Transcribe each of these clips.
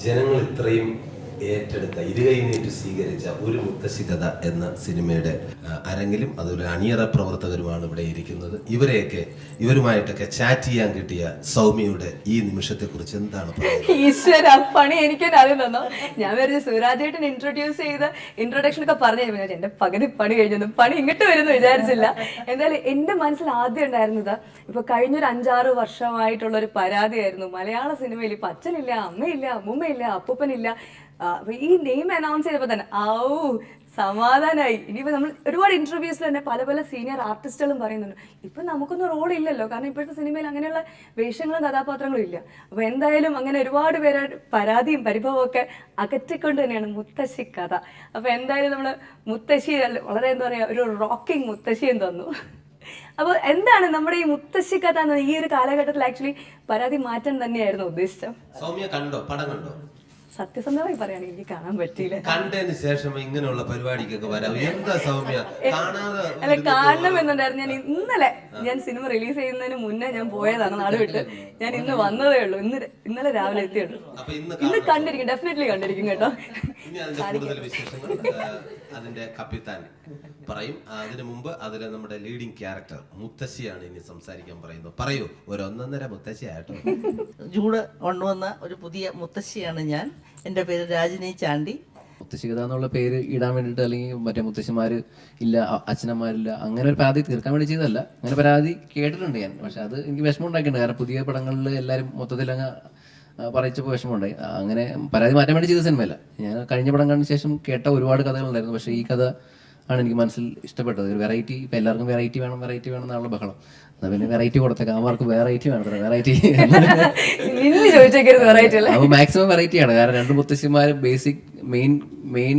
ജനങ്ങൾ ഇത്രയും ഏറ്റെടുത്ത ഇരുകൈ നീട്ടി സ്വീകരിച്ച ഒരു മുത്തശ്ശി കഥ എന്ന സിനിമയുടെ അരങ്ങിലും അതൊരു അണിയറ പ്രവർത്തകരുമാണ് ഇവിടെ ഇരിക്കുന്നത്. ഇവരുമായിട്ടൊക്കെ ചാറ്റ് ചെയ്യാൻ കിട്ടിയ സൗമ്യയുടെ ഈ നിമിഷത്തെ കുറിച്ച് എന്താണ് പറയുന്നത്? ഈശ്വര, പണി എനിക്ക് ആദ്യം തന്നോ. ഞാൻ വിചാരിച്ചു സുരാജേട്ടൻ ഇൻട്രൊഡ്യൂസ് ചെയ്ത് ഇൻട്രൊഡക്ഷൻ ഒക്കെ പറഞ്ഞു എന്റെ പകുതി പണി കഴിഞ്ഞു, പണി ഇങ്ങോട്ട് വരുന്നു വിചാരിച്ചില്ല. എന്തായാലും എന്റെ മനസ്സിൽ ആദ്യം ഉണ്ടായിരുന്നത് ഇപ്പൊ കഴിഞ്ഞൊരു 5-6 വർഷമായിട്ടുള്ള ഒരു പരാതിയായിരുന്നു. മലയാള സിനിമയിൽ ഇപ്പൊ അച്ഛനില്ല, അമ്മയില്ല, അമ്മൂമ്മയില്ല, അപ്പൂപ്പനില്ല. ഈ നെയിം അനൗൺസ് ചെയ്തപ്പോ തന്നെ സമാധാനമായി. ഇനിയിപ്പോ നമ്മൾ ഒരുപാട് ഇന്റർവ്യൂസിൽ തന്നെ പല പല സീനിയർ ആർട്ടിസ്റ്റുകളും പറയുന്നുണ്ട് ഇപ്പൊ നമുക്കൊന്നും റോൾ ഇല്ലല്ലോ, കാരണം ഇപ്പോഴത്തെ സിനിമയിൽ അങ്ങനെയുള്ള വേഷങ്ങളും കഥാപാത്രങ്ങളും ഇല്ല. അപ്പൊ എന്തായാലും അങ്ങനെ ഒരുപാട് പേര് പരാതിയും പരിഭവവും ഒക്കെ അകറ്റിക്കൊണ്ട് തന്നെയാണ് മുത്തശ്ശി കഥ. അപ്പൊ എന്തായാലും നമ്മള് മുത്തശ്ശി വളരെ എന്താ പറയാ ഒരു റോക്കിംഗ് മുത്തശ്ശിയും തന്നു. അപ്പോൾ എന്താണ് നമ്മുടെ ഈ മുത്തശ്ശി കഥ എന്നത് ഈ ഒരു കാലഘട്ടത്തിൽ ആക്ച്വലി പരാതി മാറ്റാൻ തന്നെയായിരുന്നു ഉദ്ദേശിച്ചത്. സൗമ്യ കണ്ടോ, പടം കണ്ടോ? സത്യസന്ധമായി പറയുകയാണെങ്കിൽ എനിക്ക് കാണാൻ പറ്റിയില്ല. കണ്ടതിന് ശേഷം ഇങ്ങനെയുള്ള പരിപാടിക്കൊക്കെ വരാം. എന്താ സൗമ്യ കാണാതെ? അല്ല, കാണണമെന്നുണ്ടായിരുന്നു. ഞാൻ സിനിമ റിലീസ് ചെയ്യുന്നതിന് മുന്നേ ഞാൻ പോയതാണ് നാട് വിട്ട്. ഞാൻ ഇന്ന് വന്നതേ ഉള്ളൂ. ഇന്നലെ രാവിലെ എത്തിയുള്ളൂ. ഇന്ന് കണ്ടിരിക്കും, ഡെഫിനറ്റ്ലി കണ്ടിരിക്കും കേട്ടോ. അതിന്റെ കപ്പിത്താൻ പറയും. അതിനു മുമ്പ് അതിലെ നമ്മുടെ ലീഡിങ് ക്യാരക്ടർ മുത്തശ്ശിയാണ് ഇനി സംസാരിക്കാൻ പറയുന്നത്. പറയൂ, ഒരു 1.5 മുത്തശ്ശിയായിട്ടോ. ജൂഡ് കൊണ്ടുവന്ന ഒരു പുതിയ മുത്തശ്ശിയാണ് ഞാൻ. എൻ്റെ പേര് രാജിനി ചാണ്ടി. മുത്തശ്ശി കഥ എന്നുള്ള പേര് ഇടാൻ വേണ്ടിയിട്ട് അല്ലെങ്കിൽ മറ്റേ മുത്തശ്ശിമാര് ഇല്ല, അച്ഛനമ്മമാരില്ല, അങ്ങനെ ഒരു പരാതി തീർക്കാൻ വേണ്ടി ചെയ്തതല്ല. അങ്ങനെ പരാതി കേട്ടിട്ടുണ്ട് ഞാൻ. പക്ഷെ അത് എനിക്ക് വിഷമം ഉണ്ടാക്കിയിട്ടുണ്ട്. കാരണം പുതിയ പടങ്ങളിൽ എല്ലാവരും മൊത്തത്തിൽ അങ്ങ് പറയിച്ചപ്പോൾ വിഷമമുണ്ടായി. അങ്ങനെ പരാതി മാറ്റാൻ വേണ്ടി ചെയ്ത സിനിമയല്ല. ഞാൻ കഴിഞ്ഞ പടം കണ്ട ശേഷം കേട്ട ഒരുപാട് കഥകളുണ്ടായിരുന്നു. പക്ഷേ ഈ കഥ ആണ് എനിക്ക് മനസ്സിൽ ഇഷ്ടപ്പെട്ടത്. ഒരു വെറൈറ്റി. ഇപ്പം എല്ലാവർക്കും വെറൈറ്റി വേണം എന്നുള്ള ബഹളം. എന്നാൽ പിന്നെ വെറൈറ്റി കൊടുത്തേക്കാം. അവർക്ക് വെറൈറ്റി വേണം. വെറൈറ്റി അപ്പോൾ മാക്സിമം വെറൈറ്റിയാണ്. കാരണം 2 മുത്തശ്ശിമാർ ബേസിക് മെയിൻ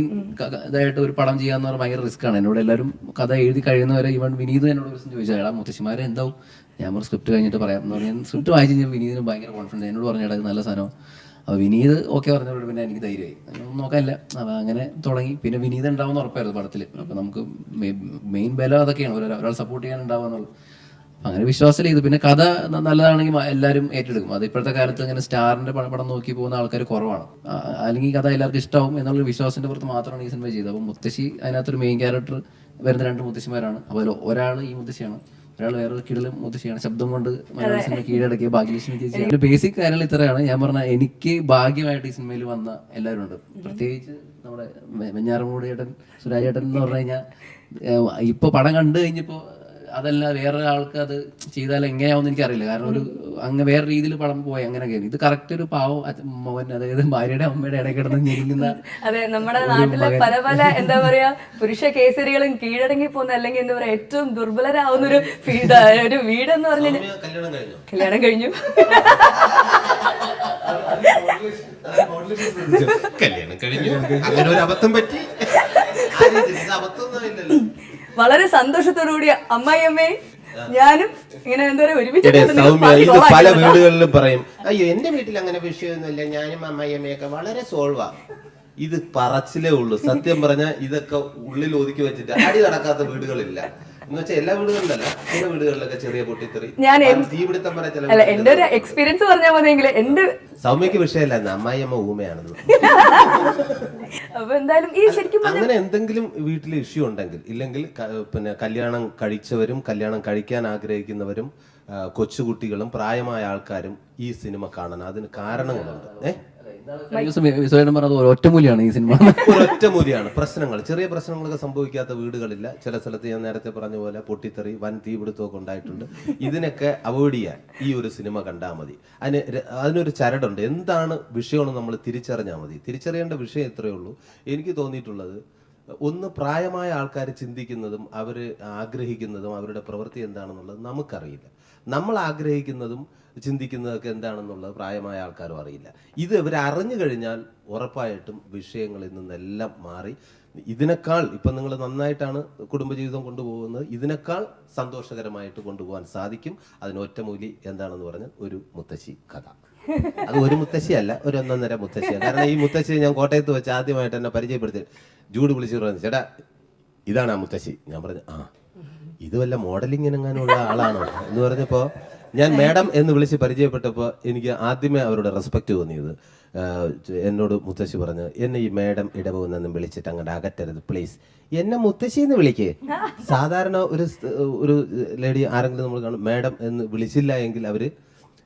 ഇതായിട്ട് ഒരു പടം ചെയ്യാന്ന് പറഞ്ഞാൽ ഭയങ്കര റിസ്ക് ആണ്. എന്നോട് എല്ലാവരും കഥ എഴുതി കഴിയുന്നവരെ ഈവൻ വിനീത് എന്നോട് ഒരു ചോദിച്ചാൽ എടാ മുത്തശ്ശിമാരെ എന്താവും, ഞാൻ ഒരു സ്ക്രിപ്റ്റ് കഴിഞ്ഞിട്ട് പറയാം എന്ന് പറഞ്ഞാൽ സ്ക്രിപ്റ്റ് വായിച്ച് കഴിഞ്ഞാൽ വിനീതിന് ഭയങ്കര കോൺഫിഡൻസ്. എന്നോട് പറഞ്ഞാൽ അത് നല്ല സാധനം. അപ്പോൾ വിനീത് ഓക്കെ പറഞ്ഞോട് പിന്നെ എനിക്ക് ധൈര്യമായി. നോക്കാനില്ല. അപ്പോൾ അങ്ങനെ തുടങ്ങി. പിന്നെ വിനീത് ഉണ്ടാവുമെന്ന് ഉറപ്പായിരുന്നു പടത്തിൽ. അപ്പോൾ നമുക്ക് മെയിൻ ബലം അതൊക്കെയാണ്, ഒരാൾ സപ്പോർട്ട് ചെയ്യാൻ ഉണ്ടാവുക എന്നുള്ളത്. അങ്ങനെ വിശ്വാസം ചെയ്തു. പിന്നെ കഥ നല്ലതാണെങ്കിൽ എല്ലാവരും ഏറ്റെടുക്കും. അത് ഇപ്പോഴത്തെ കാലത്ത് അങ്ങനെ സ്റ്റാറിന്റെ പടം നോക്കി പോകുന്ന ആൾക്കാർ കുറവാണ്. അല്ലെങ്കിൽ കഥ എല്ലാവർക്കും ഇഷ്ടമാവും എന്നുള്ളൊരു വിശ്വാസത്തിന്റെ പുറത്ത് മാത്രമാണ് ഈ സിനിമ ചെയ്തത്. അപ്പോൾ മുത്തശ്ശി അതിനകത്തൊരു മെയിൻ ക്യാരക്ടർ വരുന്ന 2 മുത്തശ്ശിമാരാണ്. അപ്പോൾ ഒരാൾ ഈ മുത്തശ്ശിയാണ്, ഒരാൾ വേറൊരു കിടലും മുത്തശ്ശിയാണ്. ശബ്ദം കൊണ്ട് മലയാള സിനിമ കീഴടക്കിയ ഭാഗ്യലക്ഷ്മി ചേച്ചി. അതിന്റെ ബേസിക് കാര്യങ്ങൾ ഇത്രയാണ്. ഞാൻ പറഞ്ഞ എനിക്ക് ഭാഗ്യമായിട്ട് ഈ സിനിമയിൽ വന്ന എല്ലാവരും ഉണ്ട്. പ്രത്യേകിച്ച് നമ്മുടെ വെഞ്ഞാറമൂട് ചേട്ടൻ, സുരാജ് ചേട്ടൻ എന്ന് പറഞ്ഞു കഴിഞ്ഞാൽ ഇപ്പൊ പടം കണ്ടു കഴിഞ്ഞപ്പോ അതല്ല വേറൊരാൾക്ക് അത് ചെയ്താൽ എങ്ങനെയാവുമെന്ന് എനിക്കറിയില്ല. കാരണം ഒരു അങ്ങ് വേറെ രീതിയിൽ പടം പോയി അങ്ങനെ കയറി. ഇത് കറക്റ്റ് ഒരു പാവം മോൻ, അതായത് ഭാര്യയുടെ അമ്മയുടെ ഇടയിൽ കിടന്ന് ഞെരുങ്ങുന്ന. അതെ, നമ്മുടെ നാട്ടിലെ പല എന്താ പറയാ പുരുഷ കേസരികളും കീഴടങ്ങി പോകുന്ന, അല്ലെങ്കിൽ എന്താ പറയാ ഏറ്റവും ദുർബലരാവുന്ന ഒരു വീട് എന്ന് പറഞ്ഞാൽ കല്യാണം കഴിഞ്ഞു. അങ്ങനെ ഒരു അബദ്ധം പറ്റി. വളരെ സന്തോഷത്തോടുകൂടിയ അമ്മായിയമ്മേ ഞാനും ഇങ്ങനെ എന്താ പറയാ ഒരുമിച്ച് പല വീടുകളിലും പറയും, അയ്യോ എന്റെ വീട്ടിൽ അങ്ങനെ വിഷയമൊന്നുമില്ല, ഞാനും അമ്മായിയമ്മയൊക്കെ വളരെ സോൾവാ. ഇത് പറച്ചിലേ ഉള്ളൂ. സത്യം പറഞ്ഞാൽ ഇതൊക്കെ ഉള്ളിൽ ഒതുക്കി വെച്ചിട്ട് അടി നടക്കാത്ത വീടുകളില്ല. എന്ന് വെച്ചാൽ എല്ലാ വീടുകളിലല്ല, ചില വീടുകളിലൊക്കെ ചെറിയ പൊട്ടിത്തെറി, തീപിടുത്തം വരെ ചില. എന്റെ ഒരു എക്സ്പീരിയൻസ് പറഞ്ഞാൽ മതിയെങ്കിൽ എന്റെ സൗമ്യക്ക് വിഷയമല്ല, അമ്മായിയമ്മ ഊമയാണെന്ന്. അപ്പൊ എന്തായാലും ഈ ശരിക്കും അങ്ങനെ എന്തെങ്കിലും വീട്ടിൽ ഇഷ്യൂ ഉണ്ടെങ്കിൽ, ഇല്ലെങ്കിൽ പിന്നെ കല്യാണം കഴിച്ചവരും കല്യാണം കഴിക്കാൻ ആഗ്രഹിക്കുന്നവരും കൊച്ചുകുട്ടികളും പ്രായമായ ആൾക്കാരും ഈ സിനിമ കാണണം. അതിന് കാരണങ്ങളുണ്ട്. ഒറ്റമൂലിയാണ് ഈ സിനിമ. ഒറ്റമൂലിയാണ്. പ്രശ്നങ്ങൾ, ചെറിയ പ്രശ്നങ്ങളൊക്കെ സംഭവിക്കാത്ത വീടുകളില്ല. ചില സ്ഥലത്ത് ഞാൻ നേരത്തെ പറഞ്ഞ പോലെ പൊട്ടിത്തെറി, വൻ തീപിടുത്തമൊക്കെ ഉണ്ടായിട്ടുണ്ട്. ഇതിനൊക്കെ അവോയ്ഡ് ചെയ്യാൻ ഈ ഒരു സിനിമ കണ്ടാൽ മതി. അതിനൊരു ചരടുണ്ട്. എന്താണ് വിഷയമെന്ന് നമ്മൾ തിരിച്ചറിഞ്ഞാൽ മതി. തിരിച്ചറിയേണ്ട വിഷയം ഇത്രയേ ഉള്ളൂ. എനിക്ക് തോന്നിയിട്ടുള്ളത്, ഒന്ന് പ്രായമായ ആൾക്കാർ ചിന്തിക്കുന്നതും അവർ ആഗ്രഹിക്കുന്നതും അവരുടെ പ്രവൃത്തി എന്താണെന്നുള്ളത് നമുക്കറിയില്ല. നമ്മൾ ആഗ്രഹിക്കുന്നതും ചിന്തിക്കുന്നതൊക്കെ എന്താണെന്നുള്ളത് പ്രായമായ ആൾക്കാരും അറിയില്ല. ഇത് ഇവർ അറിഞ്ഞു കഴിഞ്ഞാൽ ഉറപ്പായിട്ടും വിഷയങ്ങളിൽ നിന്നെല്ലാം മാറി ഇതിനേക്കാൾ, ഇപ്പം നിങ്ങൾ നന്നായിട്ടാണ് കുടുംബജീവിതം കൊണ്ടുപോകുന്നത്, ഇതിനേക്കാൾ സന്തോഷകരമായിട്ട് കൊണ്ടുപോകാൻ സാധിക്കും. അതിന് ഒറ്റമൂലി എന്താണെന്ന് പറഞ്ഞാൽ ഒരു മുത്തശ്ശി കഥ. അത് ഒരു മുത്തശ്ശിയല്ല, ഒരു 1.5 മുത്തശ്ശിയാണ്. കാരണം ഈ മുത്തശ്ശി ഞാൻ കോട്ടയത്ത് വെച്ച് ആദ്യമായിട്ട് എന്നെ പരിചയപ്പെടുത്തി ജൂഡ് വിളിച്ചു പറഞ്ഞു, ചേട്ടാ ഇതാണ് ആ മുത്തശ്ശി. ഞാൻ പറഞ്ഞു, ഇത് വല്ല മോഡലിങ്ങിനെങ്ങാനുള്ള ആളാണോ എന്ന് പറഞ്ഞപ്പോൾ ഞാൻ മാഡം എന്ന് വിളിച്ച് പരിചയപ്പെട്ടപ്പോൾ എനിക്ക് ആദ്യമേ അവരുടെ റെസ്പെക്ട് തോന്നിയത് എന്നോട് മുത്തശ്ശി പറഞ്ഞു, എന്നെ ഈ മാഡം ഇടപോകുന്നെന്നും വിളിച്ചിട്ട് അങ്ങോട്ട് അകറ്റരുത് പ്ലീസ്, എന്നെ മുത്തശ്ശി എന്ന് വിളിക്കേ. സാധാരണ ഒരു ലേഡി ആരെങ്കിലും നമ്മൾ കാണും മാഡം എന്ന് വിളിച്ചില്ല എങ്കിൽ അവര്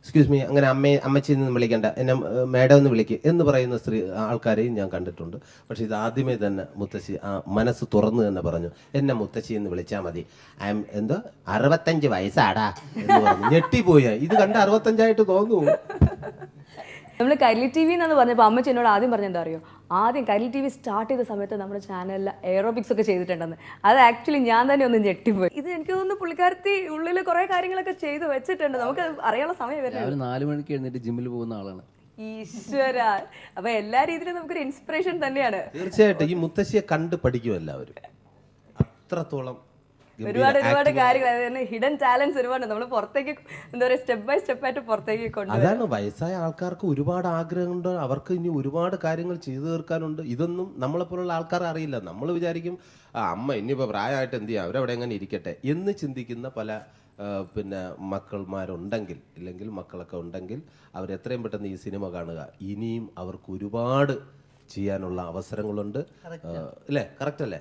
എക്സ്ക്യൂസ് മീ അങ്ങനെ അമ്മച്ചി എന്ന് വിളിക്കണ്ട, എന്നെ മാഡം എന്ന് വിളിക്കുക എന്ന് പറയുന്ന ആൾക്കാരെയും ഞാൻ കണ്ടിട്ടുണ്ട്. പക്ഷെ ഇത് ആദ്യമേ തന്നെ മുത്തശ്ശി ആ മനസ്സ് തുറന്ന് തന്നെ പറഞ്ഞു, എന്നെ മുത്തശ്ശി എന്ന് വിളിച്ചാൽ മതി, ഐ എം എന്തോ 65 വയസ്സാടാ എന്ന് പറഞ്ഞു. ഞെട്ടിപ്പോയി. ഇത് കണ്ട് 65 തോന്നുന്നു. നമ്മൾ കൈരളി ടി വി എന്ന് പറഞ്ഞപ്പോൾ അമ്മച്ചി എന്നോട് ആദ്യം പറഞ്ഞ എന്താ അറിയോ, ആദ്യം കൈരളി ടി വി സ്റ്റാർട്ട് ചെയ്ത സമയത്ത് നമ്മുടെ ചാനലിൽ എയറോബിക്സ് ഒക്കെ ചെയ്തിട്ടുണ്ടെന്ന്. അത് ആക്ച്വലി ഞാൻ തന്നെ ഒന്ന് ഞെട്ടിപ്പോയി. ഇത് എനിക്ക് തോന്നുന്നു പുള്ളിക്കാരത്തി ഉള്ളിൽ കുറെ കാര്യങ്ങളൊക്കെ ചെയ്ത് വെച്ചിട്ടുണ്ട്, നമുക്ക് അറിയാനുള്ള സമയം വരുന്നത്. 4 മണിക്ക് എഴുന്നേറ്റ് ജിമ്മിൽ പോകുന്ന ആളാണ്. ഈശ്വര, അപ്പൊ എല്ലാ രീതിയിലും നമുക്കൊരു ഇൻസ്പിറേഷൻ തന്നെയാണ്. തീർച്ചയായിട്ടും ഈ മുത്തശ്ശിയെ കണ്ട് പഠിക്കും എല്ലാവരും. അത്രത്തോളം ഒരുപാട് കാര്യങ്ങൾ, ഹിഡൻ ടാലൻസ് ഒരുപാട് നമ്മൾ പുറത്തേക്ക് എന്താ പറയുക സ്റ്റെപ്പ് ബൈ സ്റ്റെപ്പ് ആയിട്ട് പുറത്തേക്ക് കൊണ്ടുവരും. അതാണ് വയസ്സായ ആൾക്കാർക്ക് ഒരുപാട് ആഗ്രഹമുണ്ട്, അവർക്ക് ഇനി ഒരുപാട് കാര്യങ്ങൾ ചെയ്തു തീർക്കാനുണ്ട്. ഇതൊന്നും നമ്മളെപ്പോലുള്ള ആൾക്കാർ അറിയില്ല. നമ്മൾ വിചാരിക്കും അമ്മ ഇനിയിപ്പോൾ പ്രായമായിട്ട് എന്ത് ചെയ്യാം, അവരവിടെ എങ്ങനെ ഇരിക്കട്ടെ എന്ന് ചിന്തിക്കുന്ന പല പിന്നെ മക്കൾമാരുണ്ടെങ്കിൽ, ഇല്ലെങ്കിൽ മക്കളൊക്കെ ഉണ്ടെങ്കിൽ അവരെത്രയും പെട്ടെന്ന് ഈ സിനിമ കാണുക. ഇനിയും അവർക്ക് ഒരുപാട് ചെയ്യാനുള്ള അവസരങ്ങളുണ്ട് അല്ലേ? കറക്റ്റ് അല്ലേ?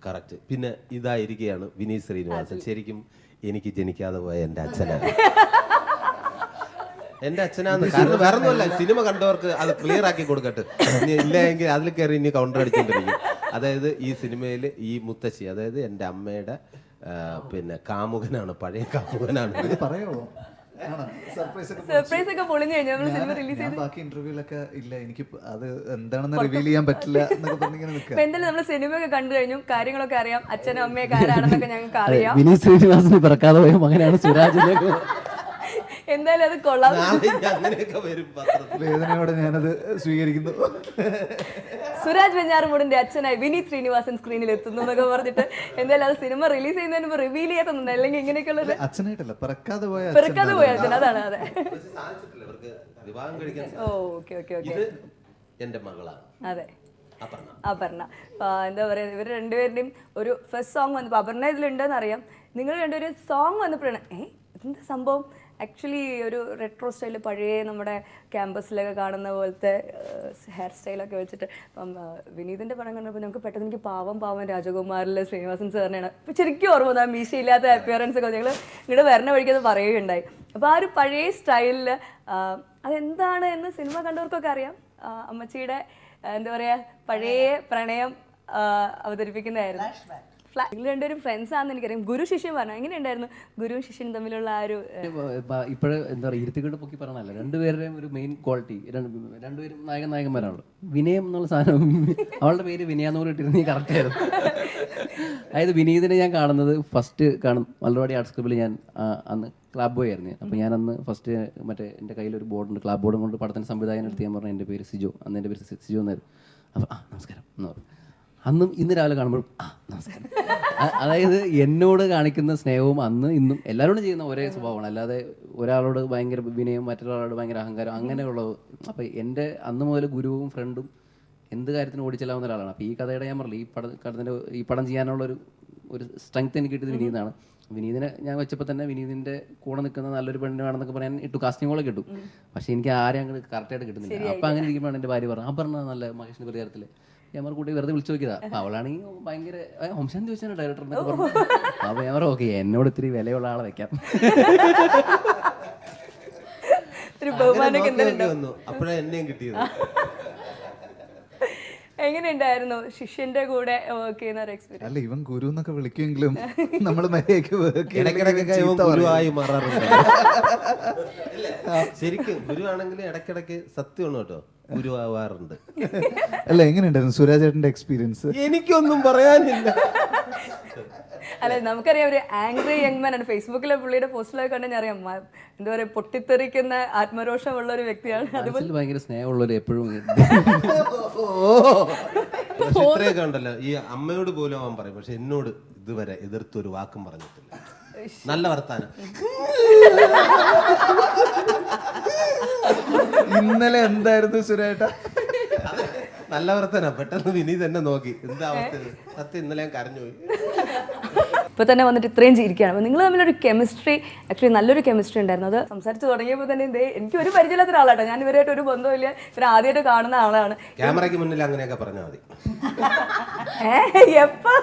കറക്റ്റ്. പിന്നെ ഇതായിരിക്കുകയാണ് വിനീത് ശ്രീനിവാസൻ. ശരിക്കും എനിക്ക് ജനിക്കാതെ പോയ എൻ്റെ അച്ഛനാണ്. എൻ്റെ അച്ഛനാന്ന്. കാരണം വേറെ ഒന്നുമല്ല, സിനിമ കണ്ടവർക്ക് അത് ക്ലിയർ ആക്കി കൊടുക്കട്ടെ. ഇനി ഇല്ല എങ്കിൽ അതിൽ കയറി ഇനി കൗണ്ടർ അടിച്ചുകൊണ്ടിരിക്കും. അതായത് ഈ സിനിമയിൽ ഈ മുത്തശ്ശി, അതായത് എൻ്റെ അമ്മയുടെ പിന്നെ കാമുകനാണ്, പഴയ കാമുകനാണ്. പറയാമോ? സർപ്രൈസ് ഒക്കെ പൊളിഞ്ഞു കഴിഞ്ഞു നമ്മൾ സിനിമ റിലീസ് ചെയ്ത്. ബാക്കി ഇന്റർവ്യൂലൊക്കെ ഇല്ല, എനിക്ക് അത് എന്താണെന്ന് റിവീൽ ചെയ്യാൻ പറ്റില്ല എന്നൊക്കെ പറഞ്ഞിങ്ങനെ നിൽക്കുക. എന്തായാലും നമ്മൾ സിനിമ ഒക്കെ കണ്ടു കഴിഞ്ഞു, കാര്യങ്ങളൊക്കെ അറിയാം, അച്ഛനും അമ്മയൊക്കെ ആരാണെന്നൊക്കെ ഞങ്ങൾക്ക് അറിയാം. വിനീത് ശ്രീനിവാസന് പിറക്കാതെ പോയ മകനാണ് സുരാജിലേക്ക്. എന്തായാലും അത് കൊള്ളാം. അങ്ങനെയൊക്കെ വരും പത്രത്തിൽ. വേദനയോടെ ഞാനത് സ്വീകരിക്കുന്നു. സുരാജ് വെഞ്ഞാറമൂടിന്റെ അച്ഛനായി വിനീത് ശ്രീനിവാസൻ സ്ക്രീനിൽ എത്തുന്നു എന്നൊക്കെ പറഞ്ഞിട്ട് എന്തായാലും അത് സിനിമ റിലീസ് ചെയ്യുന്നതിന് മുമ്പ് റിവീൽ ചെയ്യാത്തുണ്ട്, അല്ലെങ്കിൽ ഇങ്ങനെയൊക്കെയുള്ള അച്ഛനായിട്ടല്ല, പിറക്കാതെ പോയ അച്ഛൻ. അതാണ്. അതെ. Okay okay okay. ഇത് എൻ്റെ മകളാണ്. അതെ, അപർണ. എന്താ പറയുക, ഇവർ രണ്ടുപേരുടെയും ഒരു ഫസ്റ്റ് സോങ് വന്നപ്പോൾ, അപർണ ഇതിലുണ്ടെന്ന് അറിയാം, നിങ്ങൾ രണ്ടുപേരും സോങ് വന്നപ്പോഴാണ് എന്താ സംഭവം. ആക്ച്വലി ഒരു റെട്രോ സ്റ്റൈലിൽ പഴയ നമ്മുടെ ക്യാമ്പസിലൊക്കെ കാണുന്ന പോലത്തെ ഹെയർ സ്റ്റൈലൊക്കെ വെച്ചിട്ട് ഇപ്പം വിനീതിൻ്റെ പടം കണ്ടപ്പോൾ നമുക്ക് പെട്ടെന്ന് എനിക്ക് പാവം രാജകുമാരിലെ ശ്രീനിവാസൻ സാറിനെയാണ് ഇപ്പം ശരിക്കും ഓർമ്മ വന്നത്. ആ മീശയില്ലാത്ത അപ്പിയറൻസ് ഒക്കെ ഞങ്ങൾ നിങ്ങളുടെ വരണ വഴിക്ക് അത് പറയുകയുണ്ടായി. അപ്പോൾ ആ ഒരു പഴയ സ്റ്റൈലിൽ അതെന്താണ് എന്ന് സിനിമ കണ്ടവർക്കൊക്കെ അറിയാം. അമ്മച്ചിയുടെ എന്താ പറയുക പഴയ പ്രണയം അവതരിപ്പിക്കുന്നതായിരുന്നു. നിങ്ങൾ രണ്ടുപേരും ഫ്രണ്ട്സ് ആണെന്ന് എനിക്കറിയാം. ഗുരു ശിഷ്യൻ പറഞ്ഞു, എങ്ങനെയുണ്ടായിരുന്നു ഗുരുവും ശിഷ്യനും തമ്മിലുള്ള ആ ഒരു? ഇപ്പോഴേ എന്താ പറയുക ഇരുത്തിക്കൊണ്ട് പൊക്കി പറഞ്ഞല്ല, രണ്ടുപേരുടെയും ഒരു മെയിൻ ക്വാളിറ്റി, രണ്ടുപേരും നായകന്മാരാണല്ലോ. വിനയം എന്നുള്ള സാധനം, അവളുടെ പേര് വിനയാന്ന് പറഞ്ഞിട്ടിരുന്നു, നീ കറക്റ്റ് ആയിരുന്നു. അതായത് വിനീതിനെ ഞാൻ കാണുന്നത് ഫസ്റ്റ് മലർവാടി ആർട്സ് ക്ലബ്ബിൽ ഞാൻ അന്ന് ക്ലാബ് ബോയ് ആയിരുന്നു. അപ്പോൾ ഞാൻ അന്ന് ഫസ്റ്റ് മറ്റേ എൻ്റെ കയ്യിലൊരു ബോർഡുണ്ട്, ക്ലാബ് ബോർഡും കൊണ്ട് പടത്തിന് സംവിധായകൻ എടുത്ത് ഞാൻ പറഞ്ഞു എൻ്റെ പേര് സിജോ, അന്ന് എൻ്റെ പേര് സിജോ എന്നായിരുന്നു. അപ്പോൾ നമസ്കാരം എന്ന് പറഞ്ഞു. അന്നും ഇന്ന് രാവിലെ കാണുമ്പോഴും നമസ്കാരം. അതായത് എന്നോട് കാണിക്കുന്ന സ്നേഹവും അന്ന് ഇന്നും എല്ലാവരോടും ചെയ്യുന്ന ഒരേ സ്വഭാവമാണ്. അല്ലാതെ ഒരാളോട് ഭയങ്കര വിനയം, മറ്റൊരാളോട് ഭയങ്കര അഹങ്കാരം, അങ്ങനെയുള്ളത്. അപ്പോൾ എൻ്റെ അന്ന് മുതൽ ഗുരുവും ഫ്രണ്ടും എന്ത് കാര്യത്തിന് ഓടിച്ചെല്ലാവുന്ന ഒരാളാണ്. അപ്പോൾ ഈ കഥയുടെ ഞാൻ പറഞ്ഞില്ല, ഈ പടം ചെയ്യാനുള്ള ഒരു സ്ട്രെങ്ത് എനിക്ക് കിട്ടിയത് വിനീതാണ്. വിനീതിനെ ഞാൻ വെച്ചപ്പോൾ തന്നെ വിനീതിൻ്റെ കൂടെ നിൽക്കുന്ന നല്ലൊരു പെണ്ണിനാണെന്നൊക്കെ പറയാൻ കാസ്റ്റിങ്ങോളൊക്കെ കിട്ടും. പക്ഷേ എനിക്ക് ആരെയും അങ്ങോട്ട് കറക്റ്റായിട്ട് കിട്ടുന്നില്ല. അപ്പോൾ അങ്ങനെ ഇരിക്കുമ്പോഴാണ് എൻ്റെ ഭാര്യ പറഞ്ഞു, ആ പറഞ്ഞ നല്ല മഹേഷിൻ്റെ പരിഹാരത്തിൽ ഞാൻ കൂട്ടി വെറുതെ വിളിച്ചു നോക്കിയതാ. അപ്പൊ അവളാണെങ്കിൽ ഭയങ്കര ഹംശാന്തി ചോദിച്ചാണ് ഡയറക്ടറിനൊക്കെ പറഞ്ഞു. അപ്പൊ ഞാൻ പറഞ്ഞു ഓക്കെ, എന്നോട് ഇത്തിരി വിലയുള്ള ആളെ വെക്കാം. അപ്പോഴാണ് എന്നെയും കിട്ടിയത്. എങ്ങനെയുണ്ടായിരുന്നു ശിഷ്യന്റെ കൂടെ വർക്ക് ചെയ്യുന്ന ഒരു എക്സ്പീരിയൻസ്? അല്ല, ഇവൻ ഗുരു എന്നൊക്കെ വിളിക്കുമെങ്കിലും നമ്മൾ മര്യാദയ്ക്ക് ഗുരുവായി മാറാറുണ്ട്. ശരിക്കും ഗുരു ആണെങ്കിൽ ഇടയ്ക്കിടയ്ക്ക് സത്യമാണ് കേട്ടോ, ഗുരുവാവാറുണ്ട്. അല്ല, എങ്ങനെയുണ്ടായിരുന്നു സുരാജ് ചേട്ടന്റെ എക്സ്പീരിയൻസ്? എനിക്കൊന്നും പറയാനില്ല. അല്ല, നമുക്കറിയാം ഒരു ആംഗ്രി യങ് മാൻ ആണ്. ഫേസ്ബുക്കിലെ പുള്ളിയുടെ പോസ്റ്റിലൊക്കെ കണ്ടെങ്കിൽ അറിയാം, എന്താ പറയുക പൊട്ടിത്തെറിക്കുന്ന ആത്മരോഷമുള്ള ഒരു വ്യക്തിയാണ്. അതുപോലെ ഭയങ്കര സ്നേഹമുള്ളവർ എപ്പോഴും ഇത്രയൊക്കെ ഉണ്ടല്ലോ, ഈ അമ്മയോട് പോലും അവൻ പറയും, പക്ഷെ എന്നോട് ഇതുവരെ എതിർത്തൊരു വാക്കും പറഞ്ഞിട്ടില്ല. നല്ല വർത്താനം. ഇന്നലെ എന്തായിരുന്നു സുരേട്ട? നല്ല വർത്താനം. പെട്ടെന്ന് വിനീത് എന്നെ നോക്കി, എന്താ അവസ്ഥ? സത്യം ഇന്നലെ ഞാൻ കരഞ്ഞുപോയി. ഇപ്പൊ തന്നെ വന്നിട്ട് ഇത്രയും ചിരിക്കുകയാണ്. അപ്പോൾ നിങ്ങൾ തമ്മിലൊരു കെമിസ്ട്രി, ആക്ച്വലി നല്ലൊരു കെമിസ്ട്രി ഉണ്ടായിരുന്നു. അത് സംസാരിച്ച് തുടങ്ങിയപ്പോൾ തന്നെ എനിക്ക് ഒരു പരിചയമില്ലാത്ത ഒരാളാട്ടോ, ഞാൻ ഇവരായിട്ട് ഒരു ബന്ധമില്ല, ഇവർ ആദ്യമായിട്ട് കാണുന്ന ആളാണ്. ക്യാമറയ്ക്ക് മുന്നിൽ അങ്ങനെയൊക്കെ പറഞ്ഞാൽ മതി. എപ്പോ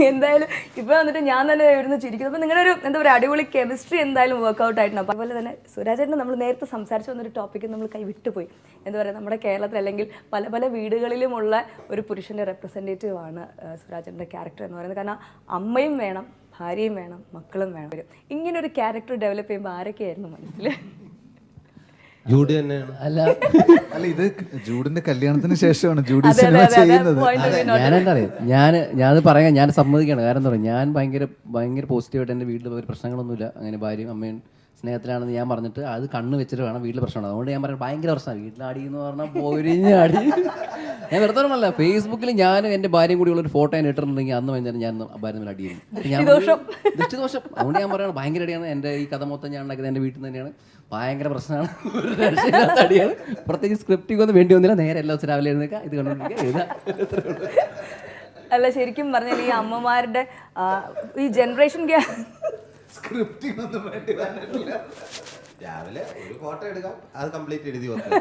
എന്തായാലും ഇപ്പൊ വന്നിട്ട് ഞാൻ തന്നെ ഇരുന്ന് ചിരിക്കുന്നു. അപ്പൊ നിങ്ങളുടെ ഒരു എന്താ പറയുക അടിപൊളി കെമിസ്ട്രി എന്തായാലും വർക്ക്ഔട്ട് ആയിട്ടുണ്ട്. അപ്പോൾ അതുപോലെ തന്നെ സുരാജേട്ടൻ നമ്മൾ നേരത്തെ സംസാരിച്ച് വന്നൊരു ടോപ്പിക്ക് നമ്മൾ കൈവിട്ടുപോയി. എന്താ പറയുക, നമ്മുടെ കേരളത്തിൽ അല്ലെങ്കിൽ പല പല വീടുകളിലുമുള്ള ഒരു പുരുഷൻ്റെ റെപ്രസെൻറ്റേറ്റീവ് ആണ് സുരാജേട്ടൻ്റെ ക്യാരക്ടർ എന്ന് പറയുന്നത്. കാരണം അമ്മയും വേണം, ഭാര്യയും വേണം, മക്കളും വേണം. ഇങ്ങനെ ഒരു ക്യാരക്ടർ ഡെവലപ്പ് ചെയ്യുമ്പോൾ ആരൊക്കെയായിരുന്നു മനസ്സിൽ? ജൂഡ് തന്നെയാണ്. അല്ല, ഇത് ജൂഡിന്റെ കല്യാണത്തിന് ശേഷമാണ് ജൂഡി സിനിമ ചെയ്യുന്നത്. ഞാനെന്താ അറിയാം, ഞാനത് പറയാൻ ഞാൻ സമ്മതിക്കുകയാണ്. കാരണം എന്താ പറയുക, ഞാൻ ഭയങ്കര പോസിറ്റീവായിട്ട് എൻ്റെ വീട്ടിൽ ഒരു പ്രശ്നങ്ങളൊന്നുമില്ല, അങ്ങനെ ഭാര്യയും അമ്മയും സ്നേഹത്തിലാണെന്ന് ഞാൻ പറഞ്ഞിട്ട് അത് കണ്ണ് വെച്ചിട്ട് വേണം വീട്ടിൽ പ്രശ്നമാണ്. അതുകൊണ്ട് ഞാൻ പറയാം ഭയങ്കര പ്രശ്നമാണ് വീട്ടിലാടി എന്ന് പറഞ്ഞാൽ പൊരിഞ്ഞാടി. ഞാൻ വെറുതെ പറഞ്ഞല്ല, ഫേസ്ബുക്കിൽ ഞാനും എൻ്റെ ഭാര്യയും കൂടി ഉള്ളൊരു ഫോട്ടോ ഞാൻ ഇട്ടിട്ടുണ്ടെങ്കിൽ അന്ന് വൈകുന്നേരം ഞാൻ ഭാര്യ തമ്മിൽ അടിയിരുന്നു. ദൃഷ്ടിദോഷം. അതുകൊണ്ട് ഞാൻ പറയുന്നത് ഭയങ്കര അടിയാണ്. എൻ്റെ ഈ കഥ മൊത്തം ഞാൻ ഉണ്ടാക്കിയത് എൻ്റെ വീട്ടിൽ നിന്ന് തന്നെയാണ്. ഭയങ്കര പ്രശ്നമാണ്, ഒരു രക്ഷയില്ലാത്ത അടിയാണ്. പ്രത്യേകിച്ച് സ്ക്രിപ്റ്റിംഗ് ഒന്നും വേണ്ടി വന്നില്ല, നേരെ എല്ലാ ദിവസം രാവിലെ എഴുന്നേൽക്കുക, ഇത് കണ്ടുകൊണ്ടിരിക്കുക. അല്ല, ശരിക്കും പറഞ്ഞാൽ ഈ അമ്മമാരുടെ ഈ ജനറേഷൻ സ്ക്രിപ്റ്റിംഗ് ഒന്നും വേണ്ടി വന്നിട്ടില്ല. രാവിലെ ഒരു ഫോട്ടോ എടുക്കാം, അത് കംപ്ലീറ്റ് എഴുതി വെക്കാം.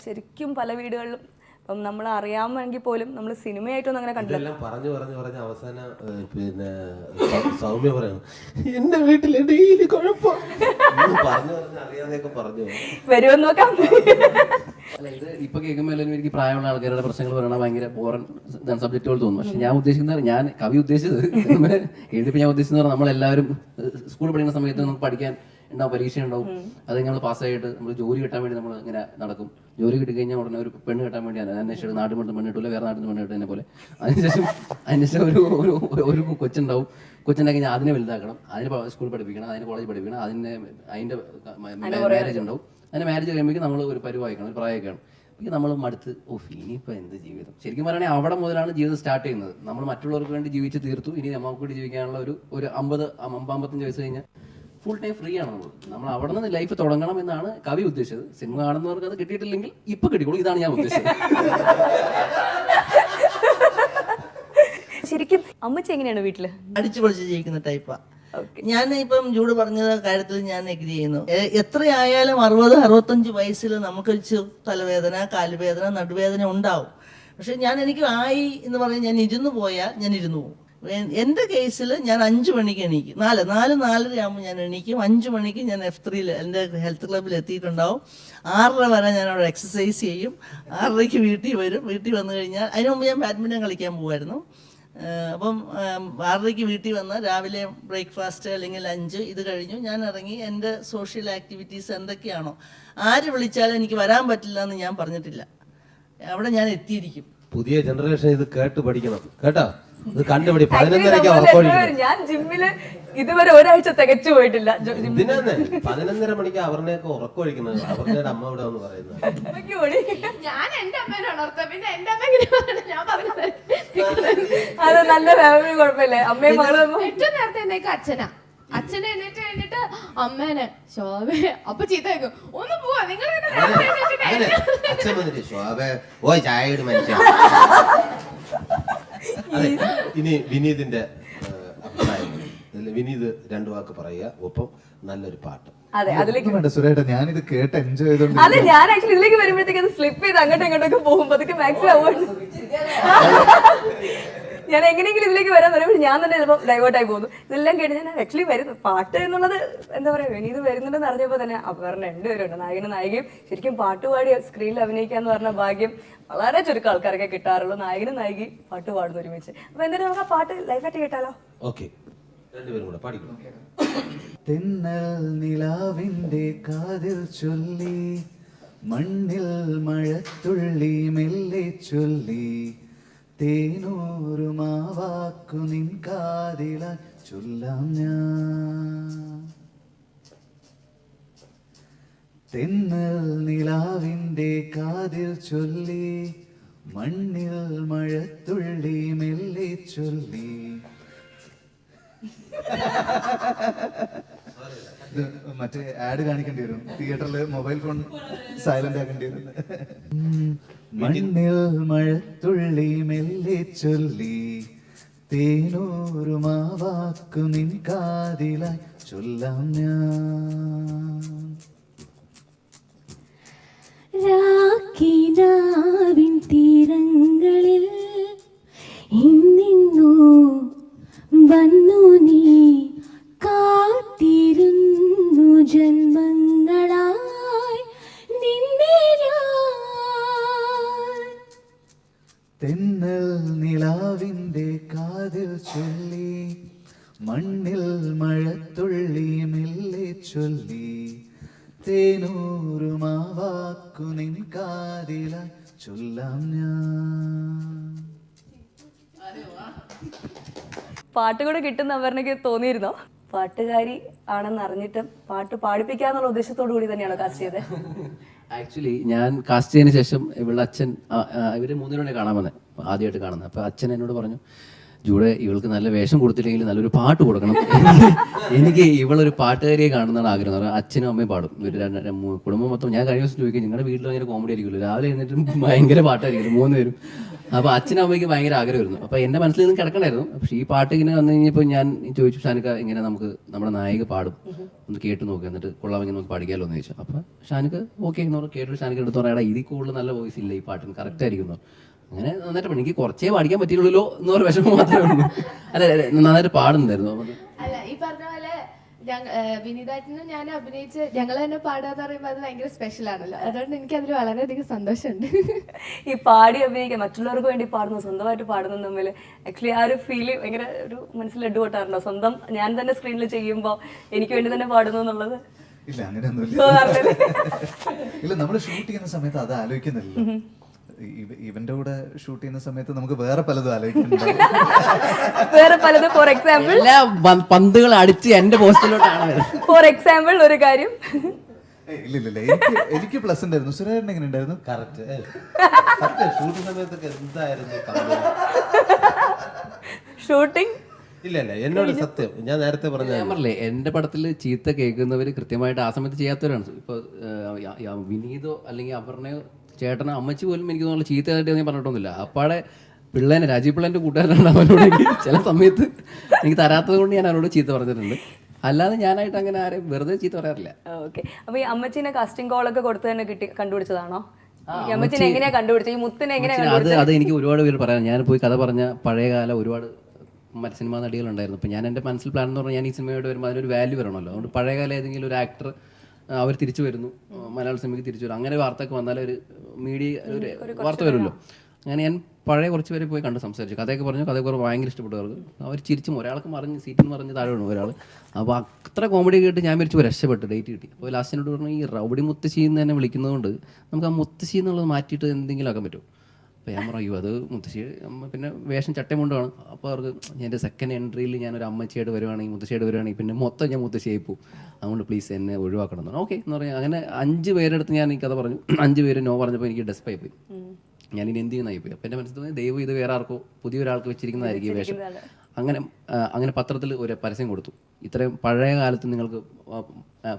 ശരിക്കും പല വീടുകളിലും ഇപ്പം നമ്മൾ അറിയാമെങ്കിൽ പോലും നമ്മൾ സിനിമയായിട്ടൊന്നും അങ്ങനെ കണ്ടില്ല. ഇതെല്ലാം പറഞ്ഞു അവസാനം പിന്നെ സൗമ്യ പറയണം, എന്റെ വീട്ടിലെ ഡെയിലി കുഴപ്പം പറഞ്ഞു അറിയാതെയൊക്കെ പറഞ്ഞു വരുമെന്ന് നോക്കാം. അല്ല, ഇത് ഇപ്പൊ കേൾക്കുമ്പോൾ എല്ലാവരും എനിക്ക് പ്രായമുള്ള ആൾക്കാരുടെ പ്രശ്നങ്ങൾ പറയണ ഭയങ്കര ബോറൻ സബ്ജക്റ്റുകൾ തോന്നും. പക്ഷെ ഞാൻ ഉദ്ദേശിക്കുന്നത്, ഞാൻ കവി ഉദ്ദേശിച്ചത് എഴുതിയപ്പോൾ ഞാൻ ഉദ്ദേശിക്കുന്നത് നമ്മളെല്ലാവരും സ്കൂളിൽ പഠിക്കുന്ന സമയത്ത് നമുക്ക് പഠിക്കാൻ ഉണ്ടാവും, പരീക്ഷ ഉണ്ടാവും. അത് നമ്മൾ പാസ്സായിട്ട് നമ്മൾ ജോലി കിട്ടാൻ വേണ്ടി നമ്മൾ ഇങ്ങനെ നടക്കും. ജോലി കിട്ടി കഴിഞ്ഞാൽ ഉടനെ ഒരു പെണ്ണ് കിട്ടാൻ വേണ്ടി അന്വേഷിച്ചിട്ട് നാട്ടിൽ മൊത്തം പെണ്ണ് കിട്ടില്ല, വേറെ നാട്ടിൽ നിന്ന് പെണ്ണ് കിട്ടുന്നതിനെ പോലെ. അതിനുശേഷം ഒരു കൊച്ചുണ്ടാവും. കൊച്ചുണ്ടാക്കി കഴിഞ്ഞാൽ അതിനെ വലുതാക്കണം, അതിന് സ്കൂളിൽ പഠിപ്പിക്കണം, അതിന് കോളേജ് പഠിപ്പിക്കണം, അതിൻ്റെ മാരേജ് ഉണ്ടാവും. അതിന് മാരേജ് കഴിയുമ്പോഴേക്കും നമ്മൾ ഒരു പരുവായിക്കണം, ഒരു പ്രായമൊക്കെയാണ്. അപ്പോൾ നമ്മൾ മടുത്ത് ഇനിയിപ്പോൾ എന്ത് ജീവിതം. ശരിക്കും പറയുകയാണെങ്കിൽ അവിടെ മുതലാണ് ജീവിതം സ്റ്റാർട്ട് ചെയ്യുന്നത്. നമ്മൾ മറ്റുള്ളവർക്ക് വേണ്ടി ജീവിച്ച് തീർത്തു, ഇനി നമുക്ക് വേണ്ടി ജീവിക്കാനുള്ള ഒരു 50-55 വയസ്സ് കഴിഞ്ഞാൽ ഫുൾ ടൈം ഫ്രീ ആണ് നമ്മൾ അവിടെ നിന്ന് ലൈഫ് തുടങ്ങണം എന്നാണ് കവി ഉദ്ദേശിച്ചത്. സിനിമ കാണുന്നവർക്ക് അത് കിട്ടിയിട്ടില്ലെങ്കിൽ ഇപ്പൊ കിട്ടിക്കോളൂ, ഇതാണ് ഞാൻ ഉദ്ദേശിച്ചത്. ശരിക്കും അമ്മച്ചി എങ്ങനെയാണ് വീട്ടില്? അടിച്ചു പൊളിച്ച് ജീവിക്കുന്ന ടൈപ്പാ. ഞാൻ ഇപ്പം ജൂഡ് പറഞ്ഞ കാര്യത്തിൽ ഞാൻ എഗ്രി ചെയ്യുന്നു. എത്രയായാലും 60-65 വയസ്സിൽ നമുക്ക് തലവേദന, കാലുവേദന, നടുവേദന ഉണ്ടാവും. പക്ഷെ എനിക്ക് ആയി എന്ന് പറഞ്ഞാൽ ഞാൻ ഇരുന്ന് പോയാൽ ഞാൻ ഇരുന്ന് പോകും. എൻ്റെ കേസിൽ ഞാൻ 5 മണിക്ക് എണീക്കും, 4-4:30 ആകുമ്പോൾ ഞാൻ എണീക്കും. 5 മണിക്ക് ഞാൻ F3 എൻ്റെ ഹെൽത്ത് ക്ലബ്ബിൽ എത്തിയിട്ടുണ്ടാവും. 6:30 വരെ ഞാൻ അവിടെ എക്സസൈസ് ചെയ്യും. 6:30 വീട്ടിൽ വരും. വീട്ടിൽ വന്നു കഴിഞ്ഞാൽ അതിന് മുമ്പ് ഞാൻ ബാഡ്മിൻ്റൺ കളിക്കാൻ പോകുമായിരുന്നു. അപ്പം 6:30 വീട്ടിൽ വന്ന് രാവിലെ ബ്രേക്ക്ഫാസ്റ്റ് അല്ലെങ്കിൽ ലഞ്ച് ഇത് കഴിഞ്ഞു ഞാൻ ഇറങ്ങി എൻ്റെ സോഷ്യൽ ആക്ടിവിറ്റീസ് എന്തൊക്കെയാണോ. ആര് വിളിച്ചാലും എനിക്ക് വരാൻ പറ്റില്ല എന്ന് ഞാൻ പറഞ്ഞിട്ടില്ല. അവിടെ ഞാൻ എത്തിയിരിക്കും. പുതിയ ജനറേഷൻ ഇത് കേട്ട് പഠിക്കണം കേട്ടോ. ഇത് കണ്ടുപിടി 11:30 ഞാൻ ജിമ്മില് ഇതുവരെ ഒരാഴ്ച തികച്ചു പോയിട്ടില്ല. 11:30 മണിക്ക് അവരുടെയൊക്കെ ഉറക്കമൊഴിക്കുന്നത്. അവരുടെ അമ്മ ഇവിടെ വന്ന് പറയുന്നത് ഞാൻ എന്റെ അമ്മേനെ ഉണർത്താം, പിന്നെ എന്റെ അമ്മ ഞാൻ പറഞ്ഞത് അത് നല്ല ഫാമിലി കുഴപ്പമില്ലേ? അമ്മയും മകളും ഏറ്റവും നേരത്തെ എന്നേക്ക് അച്ഛനെ എന്നിട്ട് കഴിഞ്ഞിട്ട് അമ്മേനെ ശോഭേ അപ്പൊ ചീത്ത വെക്കും, ഒന്ന് പോവാ നിങ്ങൾ അച്ഛൻ വന്നിട്ട് ശോഭേ ഓ ചായ ഇട് മനുഷ്യ. ഇനി വിനീതിന്റെ അഭിപ്രായം. വിനീത് 2 വാക്ക് പറയുക, ഒപ്പം നല്ലൊരു പാട്ട്. അതെ, അതിലേക്ക് സുരേട്ടാ ഞാനിത് കേട്ട് എൻജോയ് ചെയ്തോണ്ട്. അതെ, ഞാൻ ആക്ച്വലി ഇതിലേക്ക് വരുമ്പോഴത്തേക്ക് അത് സ്ലിപ്പ് ചെയ്ത് അങ്ങോട്ടും ഇങ്ങോട്ടൊക്കെ പോകുമ്പോ അതൊക്കെ മാക്സിമം ഞാൻ എങ്ങനെയെങ്കിലും ഇതിലേക്ക് വരാൻ പറയുമ്പോൾ ഞാൻ തന്നെ ചിലപ്പോൾ ഡൈവേർട്ടായി പോകുന്നു. ഇതെല്ലാം കേട്ട് ഞാൻ ആക്ച്വലി വരുന്നു പാട്ട് എന്നുള്ളത് എന്താ പറയുക, വിനീത് വരുന്നുണ്ടെന്ന് അറിഞ്ഞപ്പോൾ തന്നെ പറഞ്ഞ 2 പേരുണ്ട്, നായകനും നായികയും. ശരിക്കും പാട്ടുപാടി സ്ക്രീനിൽ അഭിനയിക്കുക എന്ന് പറഞ്ഞ ഭാഗ്യം വളരെ ചുരുക്കം ആൾക്കാരൊക്കെ കിട്ടാറുള്ളൂ. നായകനും നായികയും പാട്ട് പാടുന്നു ഒരുമിച്ച്. അപ്പൊ എന്തായാലും നമുക്ക് ആ പാട്ട് ലൈവായിട്ട് കേട്ടാലോ? ഓക്കെ, 2 പേരും കൂടെ പാടിക്കണം. തെന്നൽ നിലാവിന്റെ കാതിൽ ചൊല്ലി, മണ്ണിൽ മഴത്തുള്ളി മെല്ലെ ചൊല്ലി, തേനൂറുമാവാക്കു നിൻ കാതില ചൊല്ലാം ഞാൻ. തെന്നൽ നിലാവിന്റെ കാതിൽ ചൊല്ലി, മണ്ണിൽ മഴത്തുള്ളി മെല്ലെ ചൊല്ലി. മറ്റേ ആഡ് കാണിക്കേണ്ടി വരും, തിയേറ്ററിൽ മൊബൈൽ ഫോൺ സൈലന്റ് ആക്കേണ്ടി വരും. മണ്ണിൽ മഴത്തുള്ളി മെല്ലെ ചൊല്ലി, തേനൂറുമാവാക്കു നിൻ കാതിലായി ചൊല്ലാം ഞാൻ. രാക്കിനാവിൻ തീരങ്ങളിൽ ഇന്നിന്നു വന്നു നീ കാത്തിരുന്നു ജന്മങ്ങളായി നിന്നെ ഞാൻ. തെന്നൽ നിലാവിൻ്റെ കാതിൽ ചൊല്ലി മണ്ണിൽ മഴത്തുള്ളി മെല്ലെ ചൊല്ലി തേനൂറുമാവാക്കു നിൻ കാതിലായി ചൊല്ലാം ഞാൻ. പാട്ട് കൂടെ കിട്ടുന്ന അവർക്ക് തോന്നിയിരുന്നോ? പാട്ടുകാരി ആണെന്ന് അറിഞ്ഞിട്ടും പാട്ട് പാടിപ്പിക്കാന്നുള്ള ഉദ്ദേശത്തോടു കൂടി തന്നെയാണോ കാസ്റ്റ് ചെയ്തത്? ആക്ച്വലി ഞാൻ കാസ്റ്റ് ചെയ്തതിന് ശേഷം ഇവളുടെ അച്ഛൻ ഇവര് 3 മണി കാണാൻ വന്നത്, ആദ്യമായിട്ട് കാണുന്നത്. അപ്പോൾ അച്ഛൻ എന്നോട് പറഞ്ഞു, ജൂടെ ഇവൾക്ക് നല്ല വേഷം കൊടുത്തില്ലെങ്കിൽ നല്ലൊരു പാട്ട് കൊടുക്കണം, എനിക്ക് ഇവളൊരു പാട്ടുകാരിയെ കാണുന്നതാണ് ആഗ്രഹം. പറഞ്ഞാൽ അച്ഛനും അമ്മയും പാടും, ഇവർ കുടുംബം മൊത്തം. ഞാൻ കഴിഞ്ഞ ദിവസം ചോദിക്കും, നിങ്ങളുടെ വീട്ടിൽ ഭയങ്കര കോമഡി ആയിരിക്കുമല്ലോ, രാവിലെ എന്നിട്ടും ഭയങ്കര പാട്ടായിരിക്കും 3 പേരും. അപ്പോൾ അച്ഛനും അമ്മയ്ക്ക് ഭയങ്കര ആഗ്രഹമായിരുന്നു. അപ്പോൾ എൻ്റെ മനസ്സിൽ നിന്ന് കിടക്കണമായിരുന്നു. പക്ഷേ ഈ പാട്ട് ഇങ്ങനെ വന്നു കഴിഞ്ഞപ്പോൾ ഞാൻ ചോദിച്ചു, ഷാനിക്ക ഇങ്ങനെ നമുക്ക് നമ്മുടെ നായിക പാടും, ഒന്ന് കേട്ട് നോക്കുക, എന്നിട്ട് കൊള്ളാമെങ്കിൽ നമുക്ക് പഠിക്കാമല്ലോ എന്ന് ചോദിച്ചു. അപ്പോൾ ഷാനിക്ക ഓക്കെ എന്ന് പറഞ്ഞു. കേട്ടിട്ട് ഷാനിക്ക എടുത്ത് പറയാം, ഇതിൽ കൂടുതൽ നല്ല വോയിസ് ഇല്ല ഈ പാട്ടിന്, കറക്റ്റ് ആയിരിക്കുന്നു. അങ്ങനെ നന്നായിട്ട് പാടും. എനിക്ക് കുറച്ചേ പാടിക്കാൻ പറ്റിയുള്ളൂ എന്ന് പറഞ്ഞ വിഷമം മാത്രമേ ഉള്ളൂ. അല്ല നന്നായിട്ട് പാടുന്നുണ്ടായിരുന്നു. അല്ല, ഈ പറഞ്ഞ പോലെ വിനീതാറ്റിനും ഞാൻ അഭിനയിച്ച് ഞങ്ങൾ തന്നെ പാടാന്ന് പറയുമ്പോൾ അത് ഭയങ്കര സ്പെഷ്യൽ ആണല്ലോ. അതുകൊണ്ട് എനിക്ക് അതിൽ വളരെയധികം സന്തോഷമുണ്ട്. ഈ പാടി അഭിനയിക്കാൻ മറ്റുള്ളവർക്ക് വേണ്ടി പാടുന്നു സ്വന്തമായിട്ട് പാടുന്നു തമ്മിൽ ആക്ച്വലി ആ ഒരു ഫീല് ഭയങ്കര ഒരു മനസ്സിൽ ഇട്ടുപൊട്ടാറുണ്ടോ? സ്വന്തം ഞാൻ തന്നെ സ്ക്രീനിൽ ചെയ്യുമ്പോൾ എനിക്ക് വേണ്ടി തന്നെ പാടുന്നു എന്നുള്ളത് ഇല്ല, അങ്ങനെയൊന്നുമില്ല. ഇല്ല, നമ്മൾ ഷൂട്ട് ചെയ്യുന്ന സമയത്ത് അത് ആലോചിക്കുന്നില്ല. ഇവന്റെ കൂടെ ഷൂട്ട് ചെയ്യുന്ന സമയത്ത് നമുക്ക് വേറെ പലതും ആലോചിക്കുന്നുണ്ടാവും. വേറെ പലതും. ഫോർ എക്സാമ്പിൾ എല്ലാ പന്തുകൾ അടിച്ച് എന്റെ പോസ്റ്റിലോട്ടാണ് വരുന്നത്. ഫോർ എക്സാമ്പിൾ ഒരു കാര്യം. ഇല്ല, എനിക്ക് പ്ലസ് ഉണ്ടായിരുന്നു. സുരേന്ദ്രൻ എങ്ങനെ ഉണ്ടായിരുന്നു? കറക്റ്റ്. ഷൂട്ട് സമയത്തൊക്കെ എന്തായിരുന്നു ഷൂട്ടിംഗ്? ഇല്ല എന്നോട് സത്യം ഞാൻ നേരത്തെ പറഞ്ഞ ഞാൻ പറഞ്ഞില്ലേ, എന്റെ പടത്തിൽ ചീത്ത കേൾക്കുന്നവർ കൃത്യമായിട്ട് ആ സമയത്ത് ചെയ്യാത്തവരാണ്. ഇപ്പൊ വിനീതോ അല്ലെങ്കിൽ അപർണയോ ചേട്ടനോ അമ്മച്ചി പോലും എനിക്ക് തോന്നുന്നു ചീത്തയായിട്ട് ഞാൻ പറഞ്ഞിട്ടൊന്നുമില്ല. അപ്പാടെ പിള്ളേനെ രാജീവ് പിള്ളേന്റെ കൂട്ടുകാരനാണ് അവനോട് ചില സമയത്ത് എനിക്ക് തരാത്തത് കൊണ്ട് ഞാൻ അവരോട് ചീത്ത പറഞ്ഞിട്ടുണ്ട്. അല്ലാതെ ഞാനായിട്ട് അങ്ങനെ ആരെയും വെറുതെ ചീത്ത പറയാറില്ല. ഓക്കെ. അപ്പൊ ഈ അമ്മച്ചിനെ കാസ്റ്റിംഗ് കോളൊക്കെ കൊടുത്ത് തന്നെ കണ്ടുപിടിച്ചതാണോ? ഈ അമ്മച്ചിനെ എങ്ങനെയാ കണ്ടുപിടിച്ചത്? ഈ മുത്തിനെ എങ്ങനെയാ കണ്ടുപിടിച്ചത്? അത് എനിക്ക് ഒരുപാട് പേര് പറയാം. ഞാൻ പോയി കഥ പറഞ്ഞ പഴയകാല ഒരുപാട് സിനിമാ നടികളുണ്ടായിരുന്നു. അപ്പോൾ ഞാൻ എൻ്റെ മനസ്സിൽ പ്ലാൻ എന്ന് പറഞ്ഞാൽ ഞാൻ ഈ സിനിമയോട് വരുമ്പോൾ അതിനൊരു വാല്യൂ വരണമല്ലോ. അതുകൊണ്ട് പഴയകാല ഏതെങ്കിലും ഒരു ആക്ടർ അവർ തിരിച്ചു വരുന്നു, മലയാള സിനിമയ്ക്ക് തിരിച്ചു വരും, അങ്ങനെ വാർത്തയൊക്കെ വന്നാൽ ഒരു മീഡിയ ഒരു വാർത്ത വരുമല്ലോ. അങ്ങനെ ഞാൻ പഴയ കുറച്ച് പേരെ പോയി കണ്ട് സംസാരിച്ചു, കഥയൊക്കെ പറഞ്ഞു. കഥയൊക്കെ ഭയങ്കര ഇഷ്ടപ്പെട്ടു അവർക്ക്. അവർ ചിരിച്ചും ഒരാൾക്ക് മറിഞ്ഞ് സീറ്റിൽ നിന്ന് മറിഞ്ഞ് താഴെ വീണു ഒരാൾ. അപ്പോൾ അത്ര കോമഡി കേട്ട് ഞാൻ വിളിച്ചു രക്ഷപ്പെട്ടു, ഡേറ്റ് കിട്ടി. അപ്പോൾ ലാസ്റ്റിനോട് പറഞ്ഞു, ഈ റൗഡി മുത്തശ്ശി എന്ന് തന്നെ വിളിക്കുന്നതുകൊണ്ട് നമുക്ക് ആ മുത്തശ്ശി എന്നുള്ളത് മാറ്റിയിട്ട് എന്തെങ്കിലും ആക്കാൻ പറ്റുമോ? അപ്പോൾ ഞാൻ പറഞ്ഞു, അത് മുത്തശ്ശി പിന്നെ വേഷം ചട്ടയും കൊണ്ടുമാണ്. അപ്പോൾ അവർക്ക് എൻ്റെ സെക്കൻഡ് എൻട്രിയിൽ ഞാനൊരു അമ്മച്ചിയായിട്ട് വരുവാണെങ്കിൽ മുത്തശ്ശിയായിട്ട് വരുവാണെങ്കിൽ പിന്നെ മൊത്തം ഞാൻ മുത്തശ്ശിയായി പോകും, അതുകൊണ്ട് പ്ലീസ് എന്നെ ഒഴിവാക്കണം എന്ന് പറഞ്ഞു. ഓക്കെ എന്ന് പറഞ്ഞാൽ അങ്ങനെ 5 പേരെടുത്ത് ഞാൻ ഈ കഥ പറഞ്ഞു. 5 പേര് നോ പറഞ്ഞപ്പോൾ എനിക്ക് ഡെസ്പായി പോയി. ഞാനിനി എന്ത് ചെയ്യുന്നതായി പോയി. അപ്പോൾ എൻ്റെ മനസ്സിൽ തോന്നി, ദൈവം ഇത് വേറെ ആർക്കോ പുതിയൊരാൾക്ക് വെച്ചിരിക്കുന്നതായിരിക്കും ഈ വേഷം. അങ്ങനെ പത്രത്തിൽ ഒരു പരസ്യം കൊടുത്തു. ഇത്രയും പഴയ കാലത്ത് നിങ്ങൾക്ക്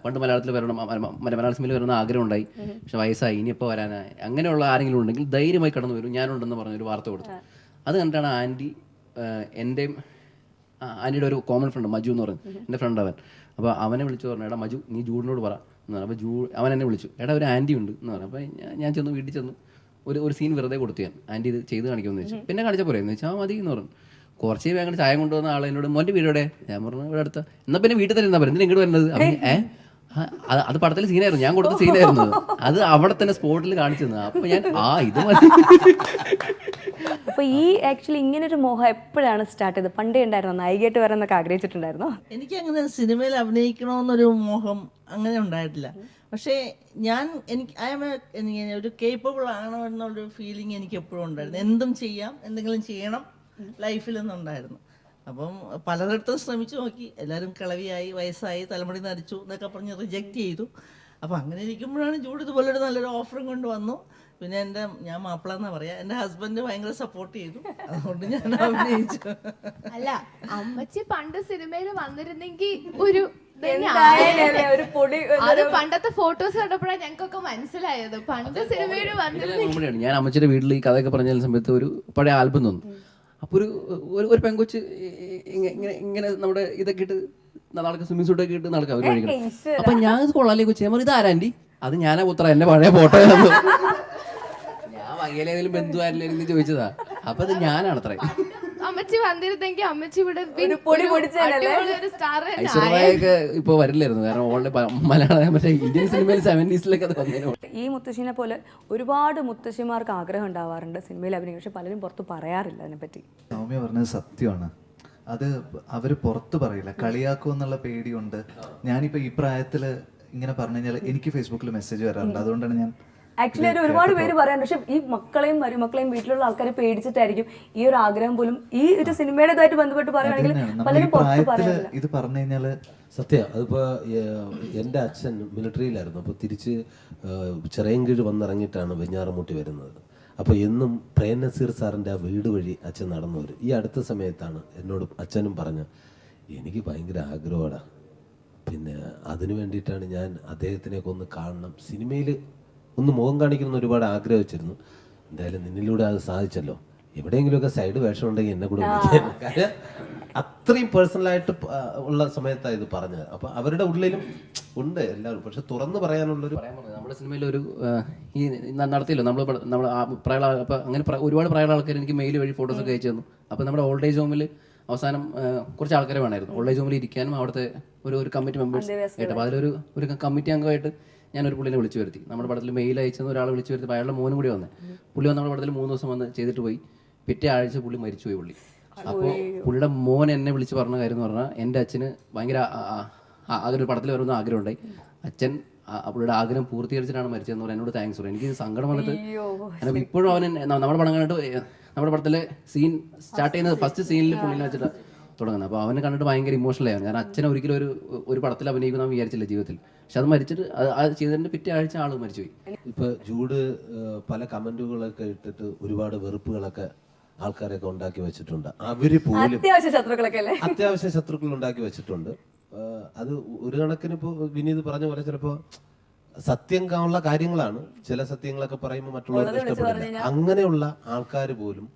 പണ്ട് മലയാളത്തിൽ വരണം, മലയാള സിനിമയിൽ വരണം ആഗ്രഹം ഉണ്ടായി, പക്ഷെ വയസ്സായി, ഇനിയിപ്പോൾ വരാനായി, അങ്ങനെയുള്ള ആരെങ്കിലും ഉണ്ടെങ്കിൽ ധൈര്യമായി കടന്നു വരും, ഞാനുണ്ടെന്ന് പറഞ്ഞൊരു വാർത്ത കൊടുത്തു. അത് കണ്ടിട്ടാണ് ആൻറ്റി എൻ്റെയും ആൻറ്റിയുടെ ഒരു കോമൺ ഫ്രണ്ട് മജു എന്ന് പറഞ്ഞു, എൻ്റെ ഫ്രണ്ട് അവൻ. അപ്പോൾ അവനെ വിളിച്ചു പറഞ്ഞു, എടാ മജു നീ ജൂഡിനോട് പറ എന്ന് പറഞ്ഞു. അപ്പോൾ അവൻ എന്നെ വിളിച്ചു, എടാ ഒരു ആൻറ്റി ഉണ്ട് എന്ന് പറഞ്ഞു. അപ്പോൾ ഞാൻ ചെന്നു, വീട്ടിൽ ചെന്നു, ഒരു സീൻ വെറുതെ കൊടുത്തു. ഞാൻ ആൻറ്റി ഇത് ചെയ്ത് കാണിക്കുമെന്ന് വെച്ചു. പിന്നെ കാണിച്ചാൽ പോരെ എന്ന് വെച്ചാൽ മതി എന്ന് പറഞ്ഞു. കുറച്ച് വേഗം ചായ കൊണ്ടുവന്ന ആളെ എന്നോട്, മോൻ്റെ വീടോടെ? ഞാൻ പറഞ്ഞു, ഇവിടെ അടുത്ത. എന്നാൽ പിന്നെ വീട്ടിൽ തന്നെ എന്താ പറയുക, എന്തിനാ ഇങ്ങോട്ട് വരുന്നത്? അത് പടത്തിലെ സീനായിരുന്നു, ഞാൻ കൊടുത്ത സീനായിരുന്നു. അത് അവിടെ തന്നെ സ്പോട്ടിൽ കാണിച്ചു തന്നെ. അപ്പൊ ഞാൻ ഇത് മതി. അപ്പൊ ഈ ആക്ച്വലി ഇങ്ങനെ ഒരു മോഹം എപ്പോഴാണ് സ്റ്റാർട്ട് ചെയ്തത്? പണ്ടേ ഉണ്ടായിരുന്നോ? നായികയായിട്ട് വരാനൊക്കെ ആഗ്രഹിച്ചിട്ടുണ്ടായിരുന്നോ? എനിക്ക് അങ്ങനെ സിനിമയിൽ അഭിനയിക്കണമെന്നൊരു മോഹം അങ്ങനെ ഉണ്ടായിട്ടില്ല. പക്ഷേ എനിക്ക് ഒരു കേപ്പബിൾ ആണോ എന്നൊരു ഫീലിംഗ് എനിക്ക് എപ്പോഴും ഉണ്ടായിരുന്നു. എന്തും ചെയ്യാം, എന്തെങ്കിലും ചെയ്യണം ലൈഫിൽ നിന്നുണ്ടായിരുന്നു. അപ്പം പലരിടത്തും ശ്രമിച്ചു നോക്കി, എല്ലാവരും കിളവിയായി, വയസ്സായി, തലമുടി നരച്ചു എന്നൊക്കെ പറഞ്ഞ് റിജക്റ്റ് ചെയ്തു. അപ്പം അങ്ങനെ ഇരിക്കുമ്പോഴാണ് ജൂഡ് ഇതുപോലൊരു നല്ലൊരു ഓഫറും കൊണ്ട് വന്നു. പിന്നെ ഞാൻ മാപ്പിള എന്നാ പറയാ, എൻ്റെ ഹസ്ബൻഡ് ഭയങ്കര സപ്പോർട്ട് ചെയ്തു, അതുകൊണ്ട് ഞാൻ അഭിനയിച്ചു. അല്ല, അമ്മച്ചി പണ്ട് സിനിമയിൽ വന്നിരുന്നെങ്കിൽ ഒരു അത് പണ്ടത്തെ ഫോട്ടോസ് കണ്ടപ്പോഴാണ് ഞങ്ങൾക്കൊക്കെ മനസ്സിലായത് പണ്ട് സിനിമയിൽ വന്നിരുന്നെങ്കിൽ. ഞാൻ അമ്മച്ചിയുടെ വീട്ടിൽ ഈ കഥയൊക്കെ പറഞ്ഞ സമയത്ത് ഒരു പഴയ ആൽബം തന്നു. അപ്പോൾ ഒരു പെങ്കൊച്ച് ഇങ്ങനെ ഇങ്ങനെ നമ്മുടെ ഇതൊക്കെ ഇട്ട് നാളെ സ്വിമ്മിങ് സൂട്ടൊക്കെ ഇട്ട് നടക്കാം അവർ കഴിക്കണം. അപ്പൊ ഞാൻ ഇത് കൊള്ളാലേ കൊച്ചു, ഞാൻ ഇത് ആരാൻറ്റി, അത് ഞാനാ പുത്ര, എന്നെ പഴയ ഫോട്ടോ ഞാൻ വകയിലേതെങ്കിലും ബന്ധുവാരില്ലെന്ന് ചോദിച്ചതാ. അപ്പൊ അത് ഞാനാണത്രേ. അമ്മച്ചി വന്നിരുന്നെങ്കിൽ അമ്മച്ചി ഇവിടെ ഒരു പൊടി പൊടിച്ചതല്ലേ? ഒരു സ്റ്റാർ ഐശ്വര്യയൊക്കെ ഇപ്പൊ വരില്ലായിരുന്നു, കാരണം ഓൾറെഡി മലയാളം മറ്റേ ഇന്ത്യൻ സിനിമയിൽ 70s അത് വന്നതിന്. ഈ മുത്തശ്ശിനെ പോലെ ഒരുപാട് മുത്തശ്ശിമാർക്ക് ആഗ്രഹം ഉണ്ടാവാറുണ്ട് സിനിമയിൽ അഭിനയിക്കും, പക്ഷെ പലരും പുറത്ത് പറയാറില്ല അതിനെപ്പറ്റി. സൗമ്യ പറഞ്ഞത് സത്യമാണ്. അത് അവര് പുറത്ത് പറയില്ല, കളിയാക്കുമെന്നുള്ള പേടിയുണ്ട്. ഞാനിപ്പോ ഈ പ്രായത്തില് ഇങ്ങനെ പറഞ്ഞു കഴിഞ്ഞാൽ എനിക്ക് ഫേസ്ബുക്കിൽ മെസ്സേജ് വരാറുണ്ട്. അതുകൊണ്ടാണ് ഞാൻ ആക്ച്വലി ഒരു ഒരുപാട് പേര് പറയാറുണ്ട്, പക്ഷെ ഈ മക്കളെയും മരുമക്കളെയും വീട്ടിലുള്ള ആൾക്കാരെ പേടിച്ചിട്ടായിരിക്കും ഈ ഒരു ആഗ്രഹം പോലും ഈ ഒരു സിനിമയുടേതായിട്ട് ബന്ധപ്പെട്ട് പറയുകയാണെങ്കിൽ പലരും പുറത്ത് പറയാറില്ല. ഇത് പറഞ്ഞു കഴിഞ്ഞാല് സത്യം. അതിപ്പോൾ എൻ്റെ അച്ഛൻ മിലിറ്ററിയിലായിരുന്നു. അപ്പോൾ തിരിച്ച് ചിറയൻകീഴ് വന്നിറങ്ങിയിട്ടാണ് വെഞ്ഞാറമൂട്ടി വരുന്നത്. അപ്പോൾ എന്നും പ്രേം നസീർ സാറിൻ്റെ ആ വീട് വഴി അച്ഛൻ നടന്നു വരും. ഈ അടുത്ത സമയത്താണ് എന്നോട് അച്ഛനും പറഞ്ഞ്, എനിക്ക് ഭയങ്കര ആഗ്രഹമാണ്, പിന്നെ അതിനു വേണ്ടിയിട്ടാണ് ഞാൻ അദ്ദേഹത്തിനെയൊക്കെ ഒന്ന് കാണണം, സിനിമയിൽ ഒന്ന് മുഖം കാണിക്കണമെന്ന് ഒരുപാട് ആഗ്രഹിച്ചിരുന്നു. എന്തായാലും നിന്നിലൂടെ അത് സാധിച്ചല്ലോ. എവിടെയെങ്കിലുമൊക്കെ സൈഡ് വേഷം ഉണ്ടെങ്കിൽ എന്നെ കൂടെ വിളിക്കാൻ. കാര്യം അത്രയും പേഴ്സണലായിട്ട് ഉള്ള സമയത്താണ് ഇത് പറഞ്ഞത്. അപ്പോൾ അവരുടെ ഉള്ളിലും ഉണ്ട് എല്ലാവരും, പക്ഷെ തുറന്നു പറയാനുള്ളൊരു നമ്മുടെ സിനിമയിൽ ഒരു ഈ നടത്തിയല്ലോ നമ്മൾ പ്രായമുള്ള, അപ്പം അങ്ങനെ ഒരുപാട് പ്രായമുള്ള ആൾക്കാർ എനിക്ക് മെയിൽ വഴി ഫോട്ടോസൊക്കെ അയച്ചു തന്നു. അപ്പോൾ നമ്മുടെ ഓൾഡ് ഏജ് ഹോമിൽ അവസാനം കുറച്ച് ആൾക്കാരെ വേണമായിരുന്നു ഓൾഡ് ഏജ് ഹോമിൽ ഇരിക്കാനും, അവിടുത്തെ ഒരു കമ്മിറ്റി മെമ്പേഴ്സ് ആയിട്ട്. അപ്പോൾ അതിലൊരു കമ്മിറ്റി അംഗമായിട്ട് ഞാനൊരു പുള്ളിനെ വിളിച്ചു വരുത്തി. നമ്മുടെ പടത്തിൽ മെയിൽ അയച്ചെന്ന് ഒരാളെ വിളിച്ചു വരുത്തി. അയാളുടെ മോനും കൂടി വന്നേ. പുള്ളി വന്ന് നമ്മുടെ പടത്തിൽ 3 ദിവസം വന്ന് ചെയ്തിട്ട് പോയി. പിറ്റേ ആഴ്ച പുള്ളി മരിച്ചുപോയി പുള്ളി. അപ്പോൾ പുള്ളിയുടെ മോൻ എന്നെ വിളിച്ച് പറഞ്ഞ കാര്യം എന്ന് പറഞ്ഞാൽ, എൻ്റെ അച്ഛന് ഭയങ്കര ഒരു പടത്തിൽ വരുന്ന ആഗ്രഹം ഉണ്ടായി, അച്ഛൻ പുള്ളിയുടെ ആഗ്രഹം പൂർത്തീകരിച്ചിട്ടാണ് മരിച്ചതെന്ന് പറഞ്ഞാൽ എന്നോട് താങ്ക്സ് പറയും. എനിക്ക് സങ്കടം വന്നിട്ട് ഇപ്പോഴും അവൻ നമ്മുടെ പടം കണ്ടിട്ട് നമ്മുടെ പടത്തിലെ സീൻ സ്റ്റാർട്ട് ചെയ്യുന്നത് ഫസ്റ്റ് സീനിൽ പുള്ളിനെ വെച്ചിട്ട് തുടങ്ങുന്നത്. അപ്പോൾ അവനെ കണ്ടിട്ട് ഭയങ്കര ഇമോഷണൽ ആയിരുന്നു. കാരണം അച്ഛനെ ഒരിക്കലും ഒരു പടത്തിൽ അഭിനയിക്കുന്ന വിചാരിച്ചില്ല ജീവിതത്തിൽ. പക്ഷെ അത് മരിച്ചിട്ട് അത് ചെയ്തതിൻ്റെ പിറ്റേ ആഴ്ച ആൾ മരിച്ചുപോയി. ഇപ്പൊ ജൂഡ് പല കമന്റുകളൊക്കെ ഇട്ടിട്ട് ഒരുപാട് വെറുപ്പുകളൊക്കെ ആൾക്കാരൊക്കെ ഉണ്ടാക്കി വെച്ചിട്ടുണ്ട്. അവര് പോലും അത്യാവശ്യ ശത്രുക്കളൊക്കെ അല്ലേ, അത്യാവശ്യ ശത്രുക്കൾ ഉണ്ടാക്കി വെച്ചിട്ടുണ്ട്. അത് ഒരു കണക്കിന് ഇപ്പോൾ വിനീത് പറഞ്ഞ പോലെ ചിലപ്പോൾ സത്യം ഉള്ള കാര്യങ്ങളാണ്. ചില സത്യങ്ങളൊക്കെ പറയുമ്പോൾ മറ്റുള്ളവർക്ക് ഇഷ്ടപ്പെടില്ല. അങ്ങനെയുള്ള ആൾക്കാർ പോലും,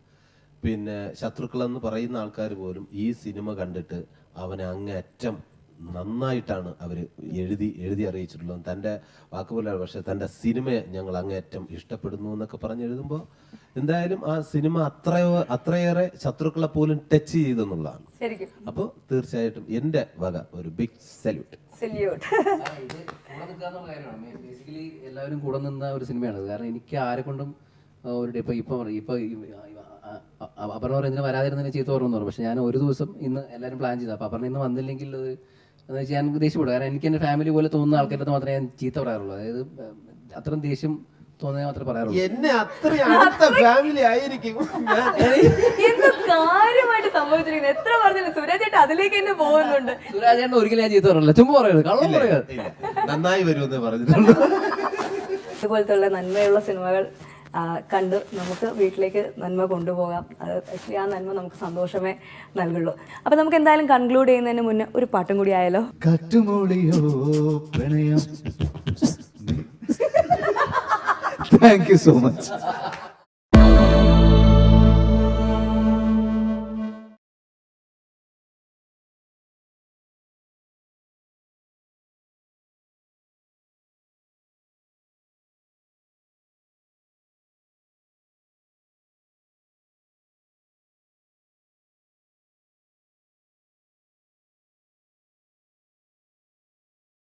പിന്നെ ശത്രുക്കളെന്ന് പറയുന്ന ആൾക്കാർ പോലും ഈ സിനിമ കണ്ടിട്ട് അവനെ അങ്ങേയറ്റം നന്നായിട്ടാണ് അവർ എഴുതി അറിയിച്ചിട്ടുള്ളത്. തൻ്റെ വാക്കുപോലെയാണ്, പക്ഷെ തൻ്റെ സിനിമയെ ഞങ്ങൾ അങ്ങേയറ്റം ഇഷ്ടപ്പെടുന്നു എന്നൊക്കെ പറഞ്ഞ് എഴുതുമ്പോൾ എന്തായാലും ആ സിനിമ അത്രയേറെ ശത്രുക്കളെ പോലും ടച്ച് ചെയ്തെന്നുള്ളതാണ്. ശരിക്കും. അപ്പോൾ തീർച്ചയായിട്ടും എൻ്റെ വക ഒരു ബിഗ് സല്യൂട്ട്. ബേസിക്കലി എല്ലാവരും കൂടെ നിന്ന ഒരു സിനിമയാണ്. കാരണം എനിക്ക് ആരെ കൊണ്ടും ഒരു ഇപ്പൊ അപർണ എന്തിനാ വരാതിരുന്നതിനെ ചീത്ത പറഞ്ഞു പറഞ്ഞു. പക്ഷെ ഞാൻ ഒരു ദിവസം ഇന്ന് എല്ലാവരും പ്ലാൻ ചെയ്തു. അപ്പോൾ അപർണ ഇന്ന് വന്നില്ലെങ്കിൽ അത് എന്ന് വെച്ചാൽ ഞാൻ ദേഷ്യപ്പെടും. കാരണം എനിക്ക് എൻ്റെ ഫാമിലി പോലെ തോന്നുന്ന ആൾക്കാരുടെ മാത്രമേ ഞാൻ ചീത്ത പറയാറുള്ളൂ. അതായത് അത്രയും ദേഷ്യം തോന്നിയാൽ മാത്രമേ പറയാറുള്ളൂ. എന്നെ അത്രയും അടുത്ത ഫാമിലി ആയിരിക്കും. എന്ത് കാര്യമായിട്ട് സംഭവിച്ചിരിക്കുന്നത്. എത്ര പറഞ്ഞാലും സുരാജ് ചേട്ടൻ അതിലേക്ക് തന്നെ പോകുന്നുണ്ട്. സുരാജ് ചേട്ടൻ ഒരിക്കലും ഞാൻ ചീത്ത പറയില്ല, ചുമ്മാ പറയുന്നത്, കള്ളം പറയുക. നന്നായി വരുമെന്ന് പറഞ്ഞിട്ടുള്ളൂ. ഇതുപോലത്തെ ഉള്ള നന്മയുള്ള സിനിമകൾ കണ്ട് നമുക്ക് വീട്ടിലേക്ക് നന്മ കൊണ്ടുപോകാം. ആക്ച്വലി ആ നന്മ നമുക്ക് സന്തോഷമേ നൽകുള്ളൂ. അപ്പൊ നമുക്ക് എന്തായാലും കൺക്ലൂഡ് ചെയ്യുന്നതിന് മുന്നേ ഒരു പാട്ടും കൂടി ആയാലോ? കാറ്റുമൂളിയോ പ്രണയം. Thank you so much.